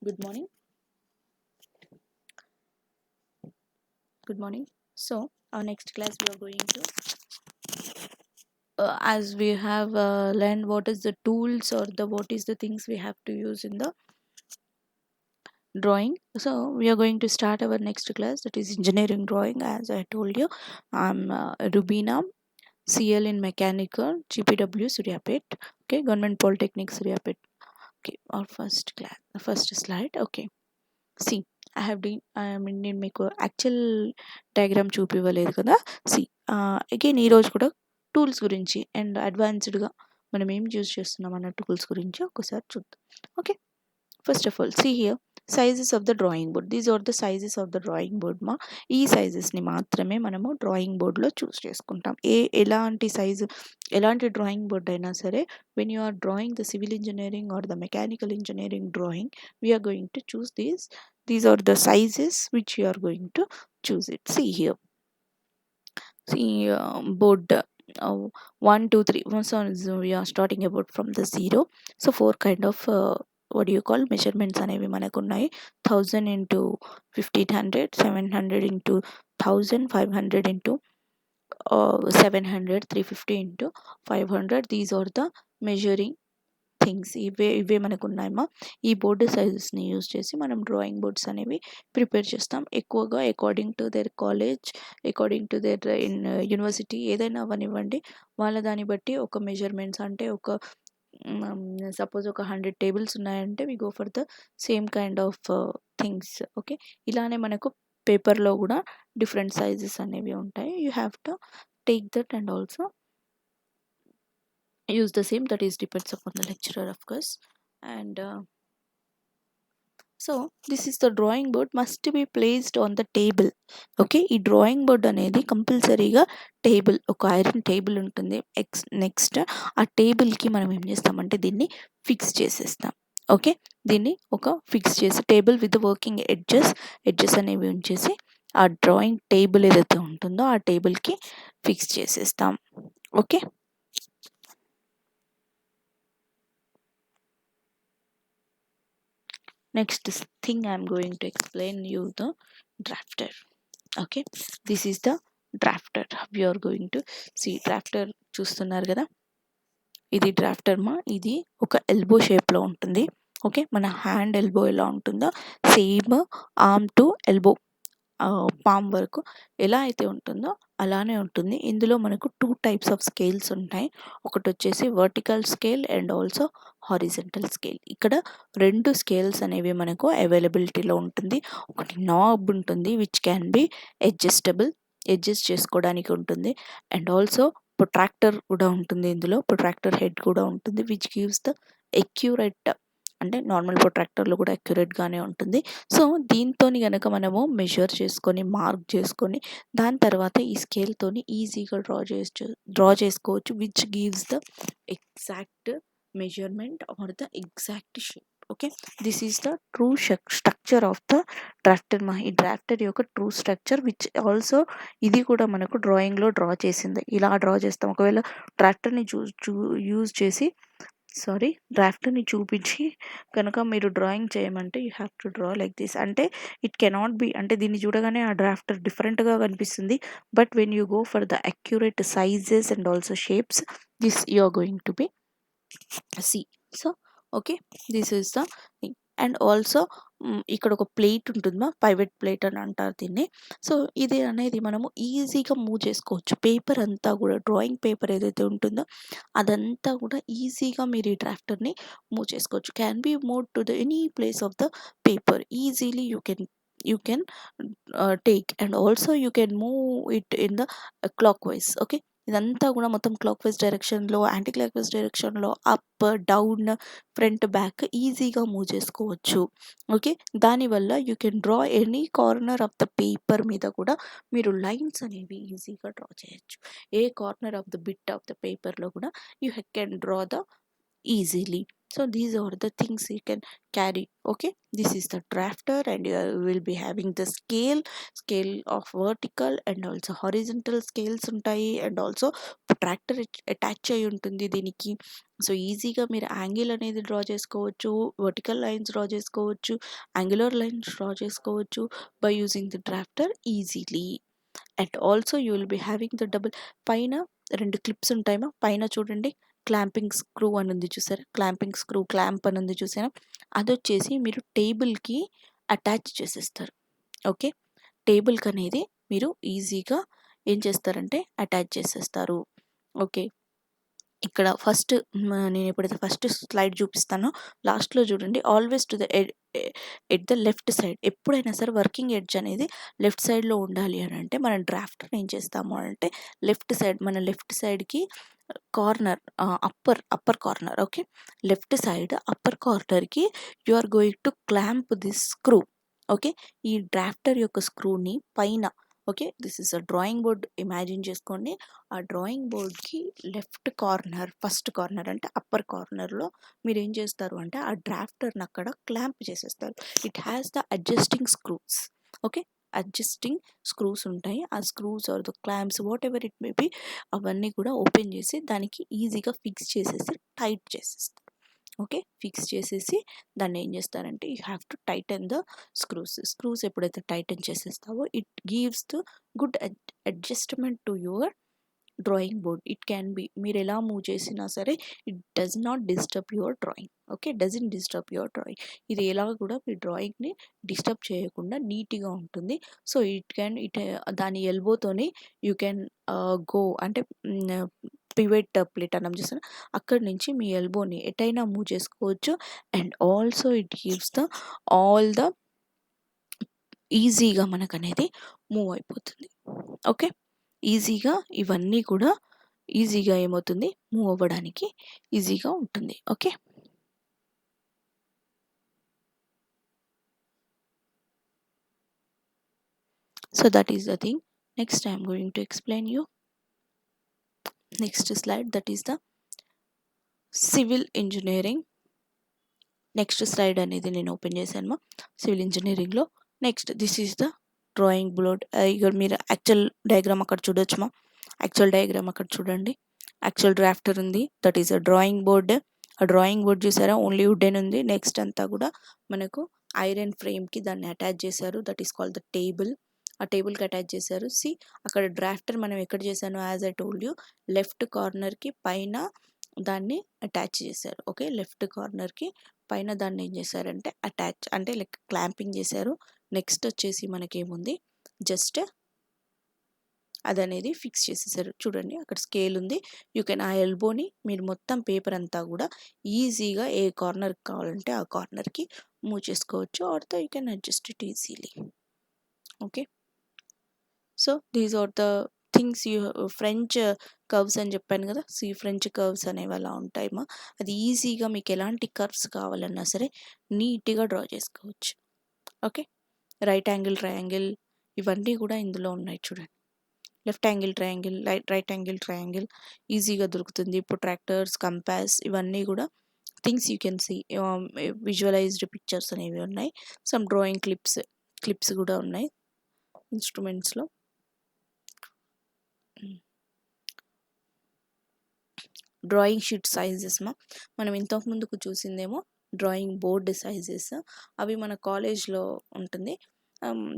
Good morning. Good morning. So, our next class we are going to, as we have learned what is the tools or the what is the things we have to use in the drawing. So, we are going to start our next class, that is engineering drawing. As I told you, I'm Rubina, CL in mechanical, GPW Suryapet. Okay, Government Polytechnic Suryapet. Okay, our first class, first slide. Okay. See I have done నేను మీకు actual diagram చూపివ్వలేదు కదా. See again ఈరోజు కూడా tools గురించి and అడ్వాన్స్డ్గా మనం ఏం use చేస్తున్నాం అన్న టూల్స్ గురించి ఒకసారి చూద్దాం. Okay, first of all see here sizes of the drawing board. These are the sizes of the drawing board. ఈ సైజెస్ని మాత్రమే మనము డ్రాయింగ్ బోర్డ్లో చూస్ చేసుకుంటాం. ఎలాంటి సైజు, ఎలాంటి డ్రాయింగ్ బోర్డ్ అయినా సరే, when you are drawing the civil engineering or the mechanical engineering drawing, we are going to choose these are the sizes which you are going to choose it. See here, see board 1 2 3. So we are starting about from the zero. So four kind of what do you call measurements అనేవి మనకు ఉన్నాయి. 1000 into 1500, 700 into 1000, 500 into 700, 350 into 500. These are the measuring things. ఇవే మనకు ఉన్నాయమ్మా. ఈ board సైజెస్ని use చేసి మనం drawing boards అనేవి ప్రిపేర్ చేస్తాం. ఎక్కువగా according to their college, according to their university, ఏదైనా అవనివ్వండి, వాళ్ళ దాన్ని బట్టి ఒక మెజర్మెంట్స్ అంటే ఒక సపోజ్ ఒక 100 టేబుల్స్ ఉన్నాయంటే we go for the same kind of things. Okay, ఇలానే మనకు పేపర్లో కూడా డిఫరెంట్ సైజెస్ అనేవి ఉంటాయి. You have to take that and also use the same. That is depends upon the lecturer, of course. And so this is the drawing board must be placed on the table. Okay, ఈ drawing board అనేది కంపల్సరీగా table, ఒక iron table ఉంటుంది. Next ఆ టేబుల్కి మనం ఏం చేస్తామంటే దీన్ని ఫిక్స్ చేసేస్తాం. ఓకే, దీన్ని ఒక ఫిక్స్ చేసి టేబుల్ విత్ వర్కింగ్ ఎడ్జెస్ అనేవి ఉంచేసి ఆ డ్రాయింగ్ టేబుల్ ఏదైతే ఉంటుందో ఆ టేబుల్కి ఫిక్స్ చేసేస్తాం. Okay, next thing I'm going to explain you the drafter. Okay, this is the drafter. We are going to see drafter. చూస్తున్నారు కదా, ఇది డ్రాఫ్టర్ మా. ఇది ఒక ఎల్బో షేప్లో ఉంటుంది. ఓకే, మన హ్యాండ్ ఎల్బో ఎలా ఉంటుందో same arm to elbow palm వరకు ఎలా అయితే ఉంటుందో అలానే ఉంటుంది. ఇందులో మనకు 2 types ఆఫ్ స్కేల్స్ ఉంటాయి. ఒకటి వచ్చేసి vertical scale and also horizontal scale. ఇక్కడ 2 స్కేల్స్ అనేవి మనకు అవైలబిలిటీలో ఉంటుంది. ఒకటి నాబ్ ఉంటుంది విచ్ క్యాన్ బి అడ్జస్ట్ చేసుకోవడానికి ఉంటుంది. అండ్ ఆల్సో ప్రొట్రాక్టర్ కూడా ఉంటుంది. ఇందులో ప్రొట్రాక్టర్ హెడ్ కూడా ఉంటుంది విచ్ గివ్స్ ద అక్యురేట్, అంటే నార్మల్ ప్రొట్రాక్టర్లో కూడా అక్యురేట్గానే ఉంటుంది. సో దీంతోని కనుక మనము మెజర్ చేసుకొని మార్క్ చేసుకొని దాని తర్వాత ఈ స్కేల్తోని ఈజీగా డ్రా చేసుకోవచ్చు which gives the exact measurement or the exact shape. Okay, this is the true structure of the drafter. ఈ డ్రాఫ్టర్ యొక్క ట్రూ స్ట్రక్చర్ విచ్ ఆల్సో ఇది కూడా మనకు డ్రాయింగ్లో డ్రా చేసింది. ఇలా డ్రా చేస్తాం. ఒకవేళ డ్రాఫ్టర్ని యూజ్ చేసి డ్రాఫ్ట్ని చూపించి కనుక మీరు డ్రాయింగ్ చేయమంటే you have to draw like this. అంటే ఇట్ కెనాట్ బి, అంటే దీన్ని చూడగానే ఆ డ్రాఫ్టర్ డిఫరెంట్గా కనిపిస్తుంది. But when you go for the accurate sizes and also shapes, this you are going to be see. So okay, this is the thing. And also ఇక్కడ ఒక plate ఉంటుందా, పైవెట్ plate అని అంటారు దీన్ని. సో ఇది అనేది మనము ఈజీగా మూవ్ చేసుకోవచ్చు. పేపర్ అంతా కూడా, డ్రాయింగ్ పేపర్ ఏదైతే ఉంటుందో అదంతా కూడా ఈజీగా మీరు ఈ డ్రాఫ్టర్ని మూవ్ చేసుకోవచ్చు. Can be move to the any place of the paper easily. You can take and also you can move it in the clock wise. Okay, ఇదంతా కూడా మొత్తం క్లాక్ వైజ్ డైరెక్షన్లో, యాంటీ క్లాక్ వైజ్ డైరెక్షన్లో, up down front back ఈజీగా move చేసుకోవచ్చు. Okay, దానివల్ల you can draw any corner of the paper మీద కూడా మీరు లైన్స్ అనేవి ఈజీగా డ్రా చేయొచ్చు. ఏ corner of the bit of the పేపర్లో కూడా you can draw the easily. So these are the things you can carry. Okay, this is the drafter and you will be having the scale of vertical and also horizontal scales ఉంటాయి. and also tractor attach అయి ఉంటుంది దీనికి. So ఈజీగా మీరు angle అనేది draw చేసుకోవచ్చు, vertical lines draw చేసుకోవచ్చు, angular lines draw చేసుకోవచ్చు by using the drafter easily. And also you will be having the double పైన 2 క్లిప్స్ ఉంటాయమ్మా. పైన చూడండి క్లాంపింగ్ స్క్రూ అని ఉంది చూసారా, క్లాంపింగ్ స్క్రూ క్లాంప్ అని ఉంది చూసారా, అదొచ్చేసి మీరు టేబుల్కి అటాచ్ చేసేస్తారు. ఓకే, టేబుల్కి అనేది మీరు ఈజీగా ఏం చేస్తారంటే అటాచ్ చేసేస్తారు. ఓకే, ఇక్కడ ఫస్ట్ నేను ఎప్పుడైతే ఫస్ట్ స్లైడ్ చూపిస్తానో లాస్ట్లో చూడండి, always to the at the left side. ఎప్పుడైనా సరే వర్కింగ్ ఎడ్జ్ అనేది లెఫ్ట్ సైడ్లో ఉండాలి అని అంటే మనం డ్రాఫ్టర్ ఏం చేస్తాము అంటే లెఫ్ట్ సైడ్, మన లెఫ్ట్ సైడ్కి corner, upper corner. Okay, left side upper కార్నర్కి you are going to clamp this screw. Okay, ఈ డ్రాఫ్టర్ యొక్క స్క్రూని పైన, okay this is a drawing board imagine చేసుకోండి. ఆ డ్రాయింగ్ బోర్డ్కి లెఫ్ట్ కార్నర్, ఫస్ట్ కార్నర్ అంటే అప్పర్ కార్నర్లో మీరు ఏం చేస్తారు అంటే ఆ డ్రాఫ్టర్ని అక్కడ క్లాంప్ చేసేస్తారు. It has the adjusting screws. Okay, adjusting screws ఉంటాయి. ఆ screws are the clamps whatever it may be, అవన్నీ కూడా ఓపెన్ చేసి దానికి ఈజీగా ఫిక్స్ చేసేసి టైట్ చేసేస్తారు. ఓకే, ఫిక్స్ చేసేసి దాన్ని ఏం చేస్తారంటే you have to tighten the screws ఎప్పుడైతే టైటన్ చేసేస్తావో it gives the good adjustment to your drawing board. It can be మీరు ఎలా మూవ్ చేసినా సరే it does not disturb your drawing. Okay, doesn't disturb your drawing. ఇది ఎలా కూడా మీ డ్రాయింగ్ని disturb చేయకుండా నీట్గా ఉంటుంది. సో దాని ఎల్బోతోని యూ క్యాన్ గో అంటే పివెట్ ప్లేట్ అన్నాం చూసారా, అక్కడి నుంచి మీ ఎల్బోని ఎటైనా మూవ్ చేసుకోవచ్చు. And also it gives the all the ఈజీగా మనకు అనేది మూవ్ అయిపోతుంది. ఓకే, ఈజీగా ఇవన్నీ కూడా ఈజీగా ఏమవుతుంది మూవ్ అవ్వడానికి ఈజీగా ఉంటుంది. Okay, so that is the thing. Next I am going to explain you next slide, that is the civil engineering. Next slide అనేది నేను ఓపెన్ చేశాను సివిల్ ఇంజనీరింగ్లో. Next this is the drawing board. ఇక్కడ మీరు actual diagram అక్కడ చూడొచ్చుమా, actual diagram అక్కడ చూడండి. Actual drafter ఉంది, that is a drawing board. ఆ డ్రాయింగ్ బోర్డ్ చూసారా ఓన్లీ వుడెన్ ఉంది. నెక్స్ట్ అంతా కూడా మనకు ఐరన్ ఫ్రేమ్కి దాన్ని అటాచ్ చేశారు, that is called the table. ఆ టేబుల్కి అటాచ్ చేశారు. సి అక్కడ డ్రాఫ్టర్ మనం ఎక్కడ చేశాను, as I told you left కార్నర్కి పైన దాన్ని అటాచ్ చేశారు. ఓకే, లెఫ్ట్ కార్నర్కి పైన దాన్ని ఏం చేశారంటే అటాచ్ అంటే లైక్ క్లాంపింగ్ చేశారు. నెక్స్ట్ వచ్చేసి మనకేముంది జస్ట్ అదనేది ఫిక్స్ చేసేసారు. చూడండి అక్కడ స్కేల్ ఉంది. యూ కెన్ ఆ ఎల్బోని మీరు మొత్తం పేపర్ అంతా కూడా ఈజీగా ఏ కార్నర్కి కావాలంటే ఆ కార్నర్కి మూవ్ చేసుకోవచ్చు, or the you can adjust it easily. Okay, so these are the things. French curves అని చెప్పాను కదా, సో ఈ ఫ్రెంచ్ కర్వ్స్ అనేవి అలా ఉంటాయమ్మా. అది ఈజీగా మీకు ఎలాంటి కర్వ్స్ కావాలన్నా సరే నీట్గా డ్రా చేసుకోవచ్చు. ఓకే, రైట్ యాంగిల్ ట్రయాంగిల్ ఇవన్నీ కూడా ఇందులో ఉన్నాయి చూడండి. Left angle triangle, right angle triangle ఈజీగా దొరుకుతుంది. ఇప్పుడు ట్రాక్టర్స్, కంపాస్ ఇవన్నీ కూడా things you can see. Visualized pictures అనేవి ఉన్నాయి. సమ్ డ్రాయింగ్ క్లిప్స్ కూడా ఉన్నాయి ఇన్స్ట్రుమెంట్స్లో. డ్రాయింగ్ షీట్ సైజెస్ మనం ఇంతకు ముందుకు చూసిందేమో డ్రాయింగ్ బోర్డ్ సైజెస్, అవి మన కాలేజ్లో ఉంటుంది.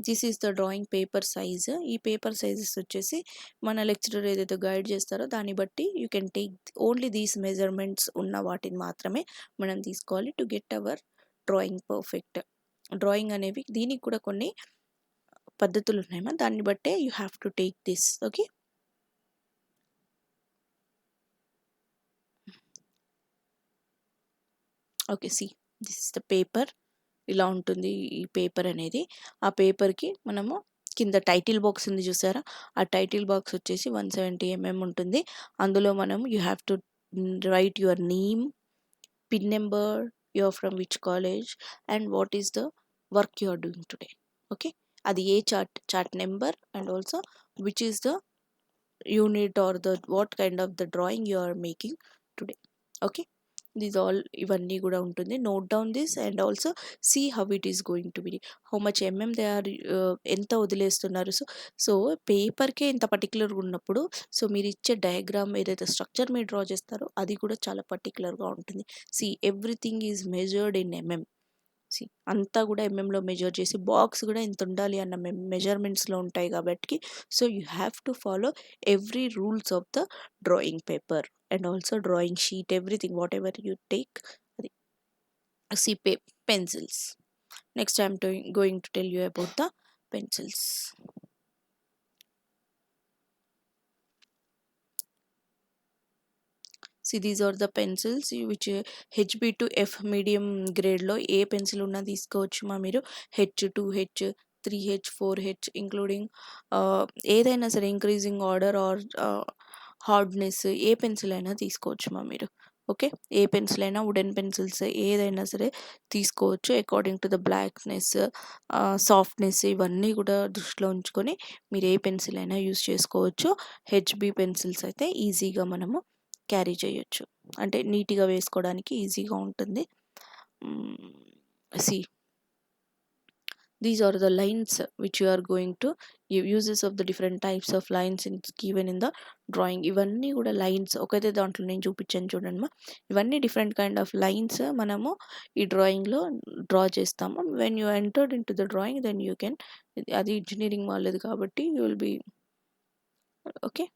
This is the drawing paper size. ఈ పేపర్ సైజెస్ వచ్చేసి మన లెక్చరర్ ఏదైతే గైడ్ చేస్తారో దాన్ని బట్టి you can take only these measurements ఉన్న వాటిని మాత్రమే మనం తీసుకోవాలి to get our drawing perfect. Drawing అనేవి దీనికి కూడా కొన్ని పద్ధతులు ఉన్నాయమ్మా, దాన్ని బట్టే you have to take this. Okay, okay see this is the paper. ఇలా ఉంటుంది ఈ పేపర్ అనేది. ఆ పేపర్కి మనము కింద టైటిల్ బాక్స్ ఉంది చూసారా, ఆ టైటిల్ బాక్స్ వచ్చేసి 170 mm ఉంటుంది. అందులో మనం you have to write your name, pin number, you are from which college and what is the work you are doing today. Okay, అది ఏ chart number and also which is the unit or the what kind of the drawing you are making today. Okay, this all ఇవన్నీ కూడా ఉంటుంది. Note down this and also see how it is going to be, how much they are, ఎంత వదిలేస్తున్నారు. So పేపర్కే ఇంత పర్టికులర్గా ఉన్నప్పుడు so మీరు ఇచ్చే డయాగ్రామ్ ఏదైతే స్ట్రక్చర్ మీరు డ్రా చేస్తారో అది కూడా చాలా పర్టికులర్గా ఉంటుంది. See everything is measured in see అంతా కూడా ఎంఎంలో మెజర్ చేసి బాక్స్ కూడా ఇంత ఉండాలి అన్న మెజర్మెంట్స్లో ఉంటాయి కాబట్టి so you have to follow every rules of the drawing paper and also drawing sheet, everything whatever you take. అది see pencils. Next I'm going to tell you about the pencils. See, these are the pencils which HB to F medium గ్రేడ్లో ఏ pencil ఉన్నా తీసుకోవచ్చు మా మీరు. H2H 3H 4H including ఏదైనా సరే increasing order or hardness A pencil అయినా తీసుకోవచ్చు మా మీరు. ఓకే, ఏ పెన్సిల్ అయినా వుడెన్ పెన్సిల్స్ ఏదైనా సరే తీసుకోవచ్చు according to the blackness, softness ఇవన్నీ కూడా దృష్టిలో ఉంచుకొని మీరు ఏ పెన్సిల్ అయినా యూస్ చేసుకోవచ్చు. హెచ్బి పెన్సిల్స్ అయితే ఈజీగా మనము క్యారీ చేయొచ్చు, అంటే నీట్గా వేసుకోవడానికి ఈజీగా ఉంటుంది. See these are the lines which you are going to uses of the different types of lines in given in the drawing. ఇవన్నీ కూడా లైన్స్ ఒకటే దాంట్లో నేను చూపించాను చూడండి, ఇవన్నీ డిఫరెంట్ కైండ్ ఆఫ్ లైన్స్ మనము ఈ డ్రాయింగ్లో డ్రా చేస్తాము. When you entered into the drawing then you can, అది ఇంజనీరింగ్ వాళ్ళది కాబట్టి you will be okay.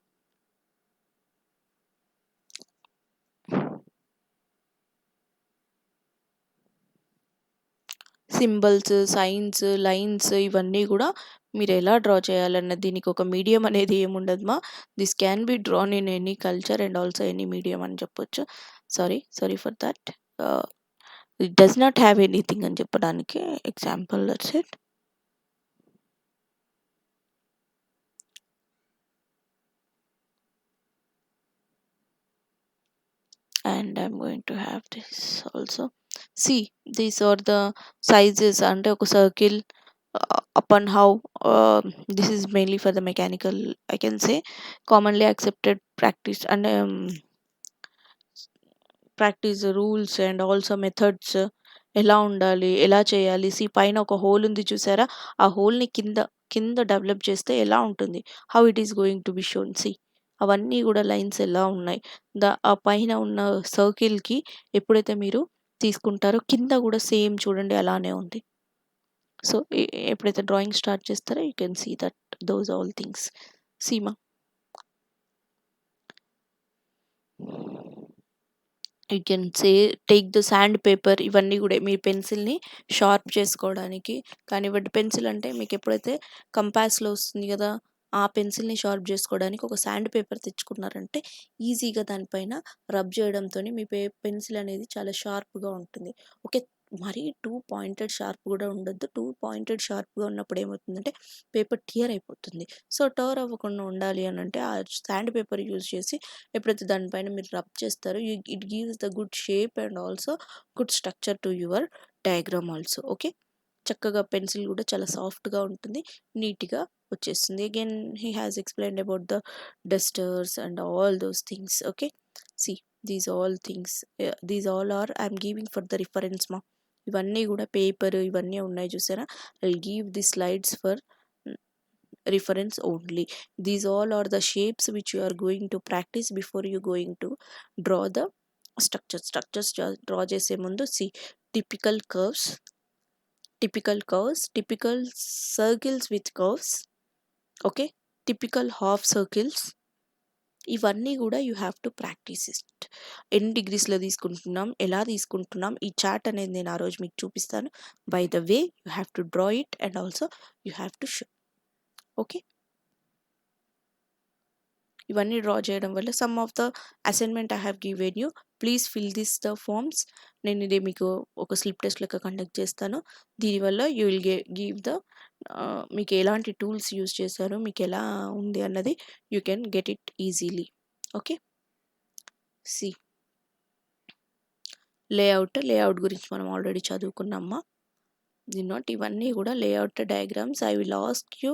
Symbols, signs, lines ఇవన్నీ కూడా మీరు ఎలా డ్రా చేయాలన్న దీనికి ఒక మీడియం అనేది ఏముండదు this can be drawn in any culture and also any medium అని చెప్పొచ్చు. Sorry for that, it does not have anything అని చెప్పడానికి example, that's it. and I'm going to have this also. See, these are the sizes అంటే ఒక circle upon how this is mainly for the mechanical, I can say commonly accepted practice and practice rules and also methods ఎలా ఉండాలి, ఎలా చేయాలి. C పైన ఒక whole ఉంది చూసారా, ఆ హోల్ని కింద కింద డెవలప్ చేస్తే ఎలా ఉంటుంది, how it is going to be shown. See అవన్నీ కూడా లైన్స్ ఎలా ఉన్నాయి, ఆ పైన ఉన్న సర్కిల్కి ఎప్పుడైతే మీరు తీసుకుంటారో కింద కూడా సేమ్ చూడండి అలానే ఉంది. సో ఎప్పుడైతే డ్రాయింగ్ స్టార్ట్ చేస్తారో you can see that those all things. సీమా you can say take the sand paper, ఇవన్నీ కూడా మీ పెన్సిల్ని షార్ప్ చేసుకోవడానికి కానివ్వండి. పెన్సిల్ అంటే మీకు ఎప్పుడైతే కంపాస్లో వస్తుంది కదా, ఆ పెన్సిల్ని షార్ప్ చేసుకోవడానికి ఒక శాండ్ పేపర్ తెచ్చుకున్నారంటే ఈజీగా దానిపైన రబ్ చేయడంతో మీ పెన్సిల్ అనేది చాలా షార్ప్గా ఉంటుంది. ఓకే, మరీ టూ పాయింటెడ్ షార్ప్ కూడా ఉండొద్దు. టూ పాయింటెడ్ షార్ప్గా ఉన్నప్పుడు ఏమవుతుందంటే పేపర్ టియర్ అయిపోతుంది. సో టర్న్ అవ్వకుండా ఉండాలి అని అంటే ఆ శాండ్ పేపర్ యూజ్ చేసి ఎప్పుడైతే దానిపైన మీరు రబ్ చేస్తారో it gives the good shape and also good structure to your diagram also. Okay, చక్కగా పెన్సిల్ కూడా చాలా సాఫ్ట్గా ఉంటుంది, నీట్గా వచ్చేస్తుంది. Again he has explained about the dusters and all those things. Okay, see these all things, these all are I'm giving for the reference మా. ఇవన్నీ కూడా పేపర్ ఇవన్నీ ఉన్నాయి చూసారా, I give the slides for reference only. These all are the shapes which you are going to practice before you going to draw the structures draw చేసే ముందు. see typical curves, typical circles with curves, okay, typical half circles, ఇవన్నీ కూడా you have to practice it. ఎన్ని డిగ్రీస్లో తీసుకుంటున్నాం, ఎలా తీసుకుంటున్నాం, ఈ chart అనేది నేను ఆ రోజు మీకు చూపిస్తాను. By the way you have to draw it and also you have to show. Okay, ఇవన్నీ డ్రా చేయడం వల్ల some of the assignment I have given you, please fill this the forms. నేను ఇది మీకు ఒక స్లిప్ టెస్ట్ లెక్క conduct చేస్తాను. దీనివల్ల యూ విల్ గివ్ ద మీకు ఎలాంటి టూల్స్ యూజ్ చేశారు, మీకు ఎలా ఉంది అన్నది you can get it easily. Okay, see layout గురించి మనం ఆల్రెడీ చదువుకున్నామా. నాట్ ఇవన్నీ కూడా layout diagrams. I will ask you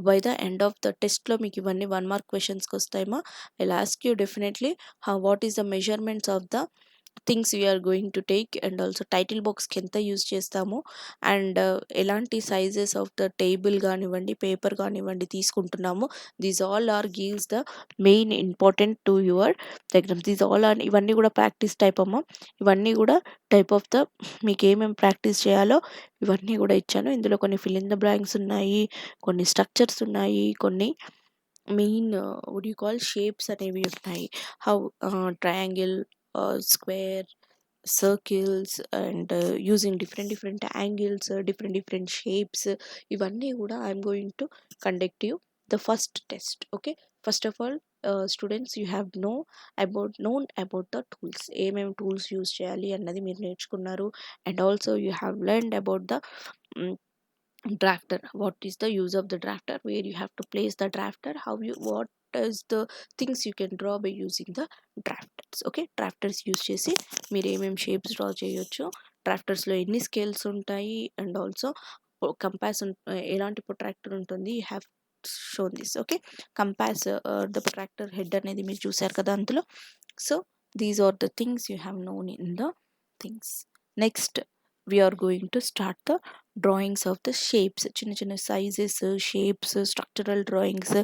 by the end of the టెస్ట్లో మీకు ఇవన్నీ 1 మార్క్ క్వశ్చన్స్కి వస్తాయమ్మా. I will ask you definitely what is the measurements of the things we're going to take, and also title బాక్స్కి ఎంత use చేస్తామో, and ఎలాంటి sizes of the table కానివ్వండి, పేపర్ కానివ్వండి తీసుకుంటున్నాము. These all are gives the main important to your diagrams. These all are, ఇవన్నీ కూడా practice type అమ్మ. ఇవన్నీ కూడా టైప్ ఆఫ్ ద, మీకు ఏమేమి ప్రాక్టీస్ చేయాలో ఇవన్నీ కూడా ఇచ్చాను. ఇందులో కొన్ని ఫిల్ ఇన్ ద బ్లాంక్స్ ఉన్నాయి, కొన్ని స్ట్రక్చర్స్ ఉన్నాయి, కొన్ని main would you call shapes అనేవి ఉంటాయి. How triangle, square, circles, and using different angles, different shapes, ఇవన్నీ కూడా I'm going to conduct you the first test. Okay, first of all students, you have known about the tools, ఏమేమి tools use చేయాలి అన్నది మీరు నేర్చుకున్నారు. And also you have learned about the drafter. What is the use of the drafter, where you have to place the drafter, how you, what is the things you can draw by using the drafters. Okay, drafters use చేసి మీరు ఏమేమి shapes draw చేయొచ్చు, డ్రాఫ్టర్స్లో ఎన్ని scales ఉంటాయి, and also compass ఎలాంటి protractor ఉంటుంది, you have shown this. Okay, compass the protractor head అనేది మీరు చూసారు కదా అందులో. So these are the things you have known in the things. Next we are going to start the drawings of the shapes, చిన్న చిన్న sizes, shapes, structural drawings,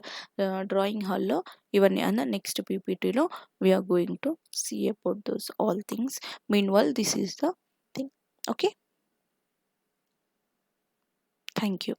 drawing హాల్లో ఇవన్నీ అన్న నెక్స్ట్ పీపీటీలో we're going to see about those all things. Meanwhile this is the thing. Okay, thank you.